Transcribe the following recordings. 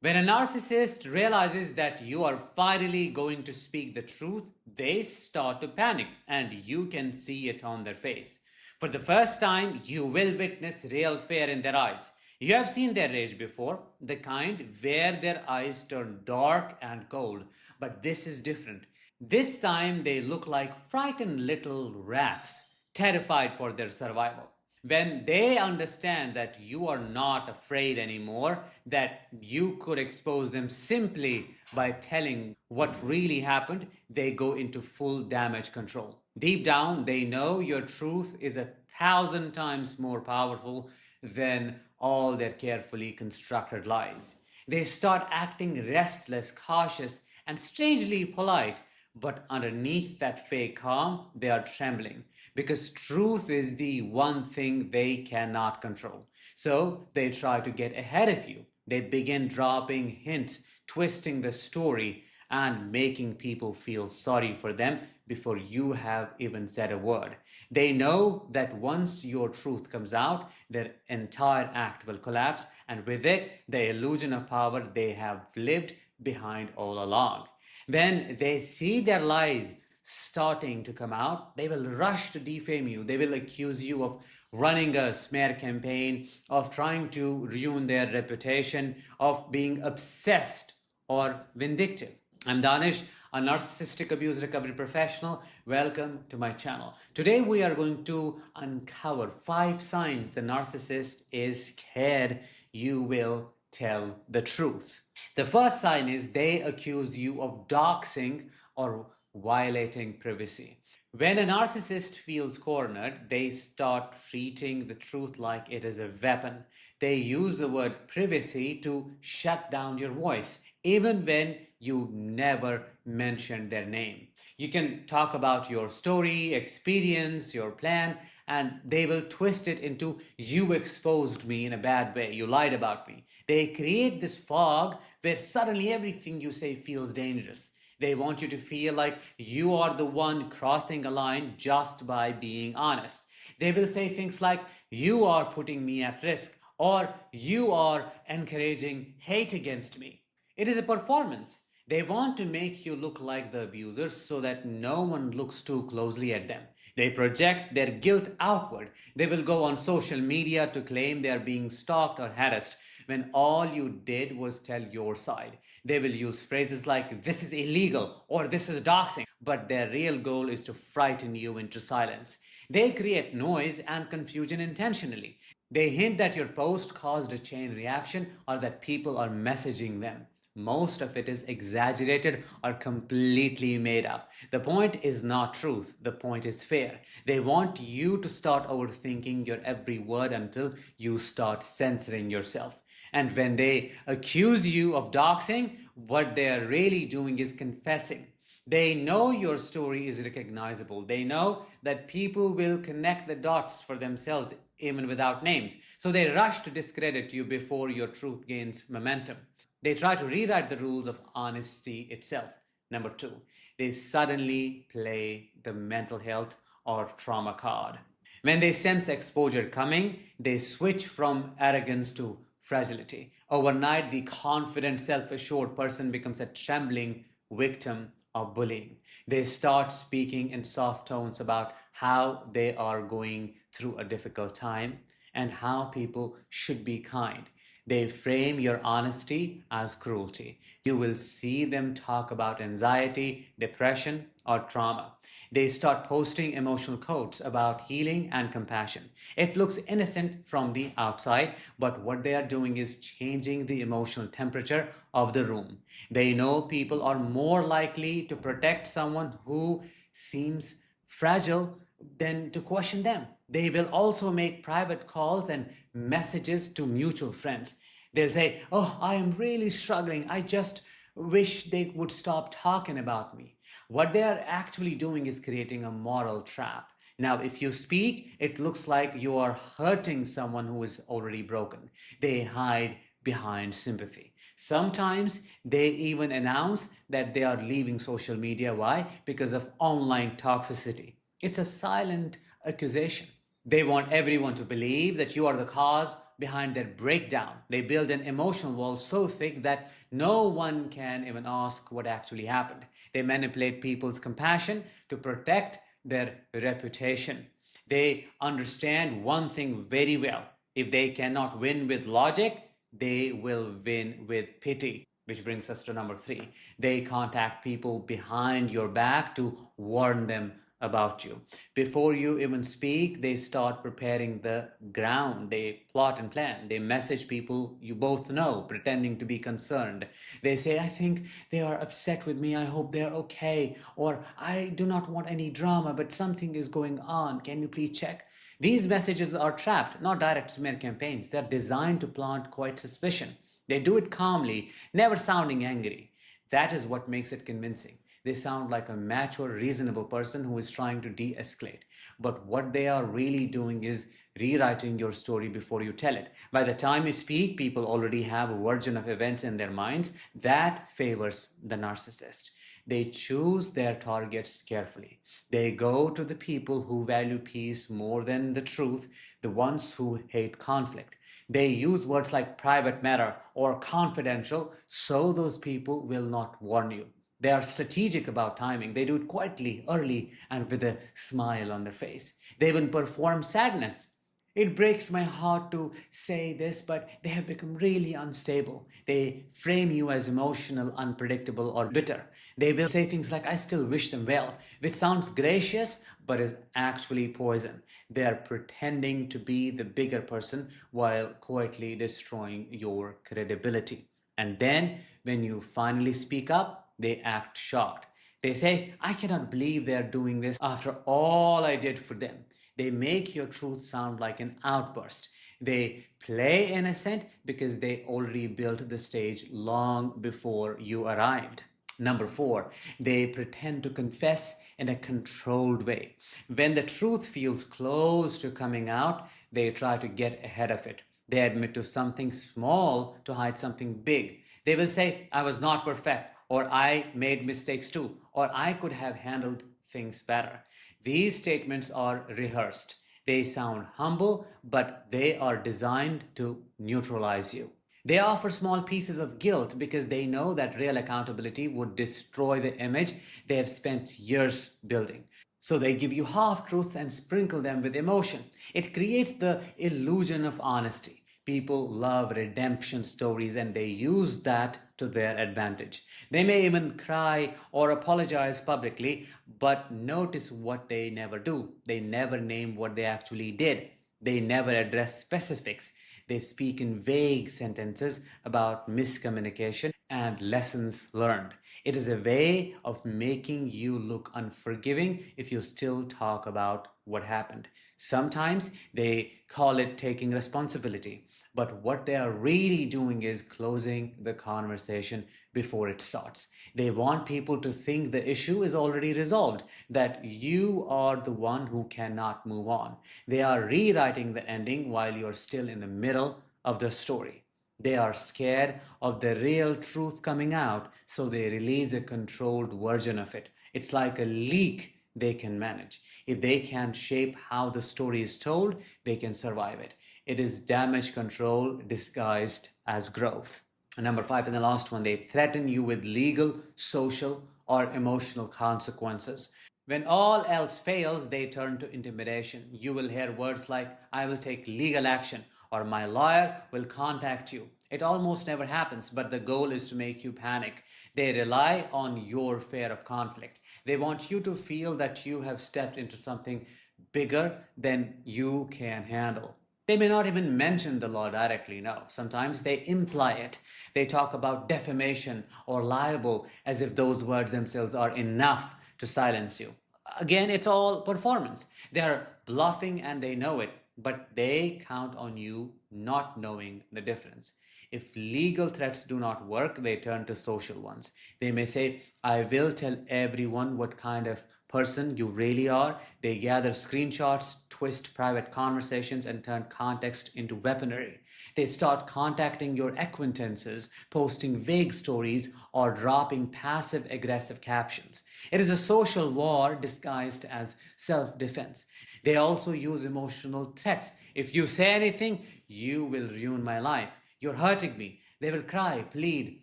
When a narcissist realizes that you are finally going to speak the truth, they start to panic, and you can see it on their face. For the first time, you will witness real fear in their eyes. You have seen their rage before, the kind where their eyes turn dark and cold, but this is different. This time, they look like frightened little rats, terrified for their survival. When they understand that you are not afraid anymore, that you could expose them simply by telling what really happened, they go into full damage control. Deep down, they know your truth is 1,000 times more powerful than all their carefully constructed lies. They start acting restless, cautious, and strangely polite, but underneath that fake calm, they are trembling because truth is the one thing they cannot control. So they try to get ahead of you. They begin dropping hints, twisting the story, and making people feel sorry for them before you have even said a word. They know that once your truth comes out, their entire act will collapse, and with it, the illusion of power they have lived behind all along. When they see their lies starting to come out, they will rush to defame you. They will accuse you of running a smear campaign, of trying to ruin their reputation, of being obsessed or vindictive. I'm Danish, a narcissistic abuse recovery professional. Welcome to my channel. Today we are going to uncover 5 signs the narcissist is scared you will tell the truth. The first sign is they accuse you of doxing or violating privacy. When a narcissist feels cornered, they start treating the truth like it is a weapon. They use the word privacy to shut down your voice, even when you never mentioned their name. You can talk about your story, experience, your plan, and they will twist it into you exposed me in a bad way, you lied about me. They create this fog where suddenly everything you say feels dangerous. They want you to feel like you are the one crossing a line just by being honest. They will say things like, you are putting me at risk, or you are encouraging hate against me. It is a performance. They want to make you look like the abuser so that no one looks too closely at them. They project their guilt outward. They will go on social media to claim they are being stalked or harassed when all you did was tell your side. They will use phrases like, this is illegal or this is doxing, but their real goal is to frighten you into silence. They create noise and confusion intentionally. They hint that your post caused a chain reaction or that people are messaging them. Most of it is exaggerated or completely made up. The point is not truth, the point is fear. They want you to start overthinking your every word until you start censoring yourself. And when they accuse you of doxing, what they are really doing is confessing. They know your story is recognizable. They know that people will connect the dots for themselves even without names. So they rush to discredit you before your truth gains momentum. They try to rewrite the rules of honesty itself. Number 2, they suddenly play the mental health or trauma card. When they sense exposure coming, they switch from arrogance to fragility. Overnight, the confident, self-assured person becomes a trembling victim of bullying. They start speaking in soft tones about how they are going through a difficult time and how people should be kind. They frame your honesty as cruelty. You will see them talk about anxiety, depression, or trauma. They start posting emotional quotes about healing and compassion. It looks innocent from the outside, but what they are doing is changing the emotional temperature of the room. They know people are more likely to protect someone who seems fragile than to question them. They will also make private calls and messages to mutual friends. They'll say, oh, I am really struggling. I just wish they would stop talking about me. What they are actually doing is creating a moral trap. Now, if you speak, it looks like you are hurting someone who is already broken. They hide behind sympathy. Sometimes they even announce that they are leaving social media. Why? Because of online toxicity. It's a silent accusation. They want everyone to believe that you are the cause, behind their breakdown. They build an emotional wall so thick that no one can even ask what actually happened. They manipulate people's compassion to protect their reputation. They understand one thing very well. If they cannot win with logic, they will win with pity. Which brings us to number 3. They contact people behind your back to warn them about you. Before you even speak, they start preparing the ground. They plot and plan. They message people you both know, pretending to be concerned. They say, I think they are upset with me. I hope they are okay. Or I do not want any drama, but something is going on. Can you please check? These messages are trapped, not direct smear campaigns. They're designed to plant quiet suspicion. They do it calmly, never sounding angry. That is what makes it convincing. They sound like a mature, reasonable person who is trying to de-escalate. But what they are really doing is rewriting your story before you tell it. By the time you speak, people already have a version of events in their minds that favors the narcissist. They choose their targets carefully. They go to the people who value peace more than the truth, the ones who hate conflict. They use words like private matter or confidential so those people will not warn you. They are strategic about timing. They do it quietly, early, and with a smile on their face. They even perform sadness. It breaks my heart to say this, but they have become really unstable. They frame you as emotional, unpredictable, or bitter. They will say things like, I still wish them well, which sounds gracious, but is actually poison. They are pretending to be the bigger person while quietly destroying your credibility. And then, when you finally speak up, they act shocked. They say, I cannot believe they are doing this after all I did for them. They make your truth sound like an outburst. They play innocent because they already built the stage long before you arrived. Number 4, they pretend to confess in a controlled way. When the truth feels close to coming out, they try to get ahead of it. They admit to something small to hide something big. They will say, I was not perfect, or I made mistakes too, or I could have handled things better. These statements are rehearsed. They sound humble, but they are designed to neutralize you. They offer small pieces of guilt because they know that real accountability would destroy the image they have spent years building. So they give you half truths and sprinkle them with emotion. It creates the illusion of honesty. People love redemption stories and they use that to their advantage. They may even cry or apologize publicly, but notice what they never do. They never name what they actually did. They never address specifics. They speak in vague sentences about miscommunication and lessons learned. It is a way of making you look unforgiving if you still talk about what happened. Sometimes they call it taking responsibility, but what they are really doing is closing the conversation before it starts. They want people to think the issue is already resolved, that you are the one who cannot move on. They are rewriting the ending while you're still in the middle of the story. They are scared of the real truth coming out, so they release a controlled version of it. It's like a leak they can manage. If they can shape how the story is told, they can survive it. It is damage control disguised as growth. And number 5, and the last one, they threaten you with legal, social, or emotional consequences. When all else fails, they turn to intimidation. You will hear words like, I will take legal action, or my lawyer will contact you. It almost never happens, but the goal is to make you panic. They rely on your fear of conflict. They want you to feel that you have stepped into something bigger than you can handle. They may not even mention the law directly, no. Sometimes they imply it. They talk about defamation or libel as if those words themselves are enough to silence you. Again, it's all performance. They are bluffing and they know it, but they count on you not knowing the difference. If legal threats do not work, they turn to social ones. They may say, I will tell everyone what kind of person you really are. They gather screenshots, twist private conversations, and turn context into weaponry. They start contacting your acquaintances, posting vague stories, or dropping passive aggressive captions. It is a social war disguised as self defense. They also use emotional threats. If you say anything, you will ruin my life. You're hurting me. They will cry, plead,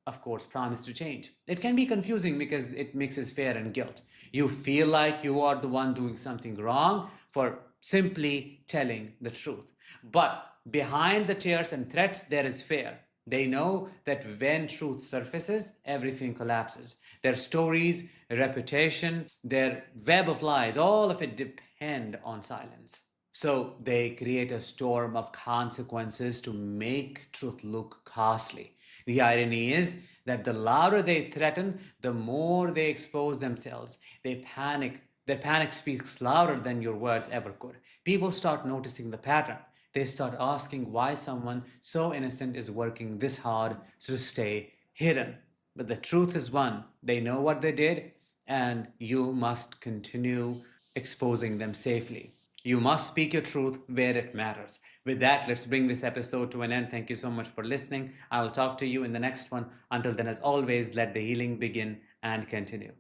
of course, promise to change. It can be confusing because it mixes fear and guilt. You feel like you are the one doing something wrong for simply telling the truth. But behind the tears and threats, there is fear. They know that when truth surfaces, everything collapses. Their stories, reputation, their web of lies, all of it depend on silence. So they create a storm of consequences to make truth look costly. The irony is that the louder they threaten, the more they expose themselves. They panic. Their panic speaks louder than your words ever could. People start noticing the pattern. They start asking why someone so innocent is working this hard to stay hidden. But the truth is one: they know what they did, and you must continue exposing them safely. You must speak your truth where it matters. With that, let's bring this episode to an end. Thank you so much for listening. I will talk to you in the next one. Until then, as always, let the healing begin and continue.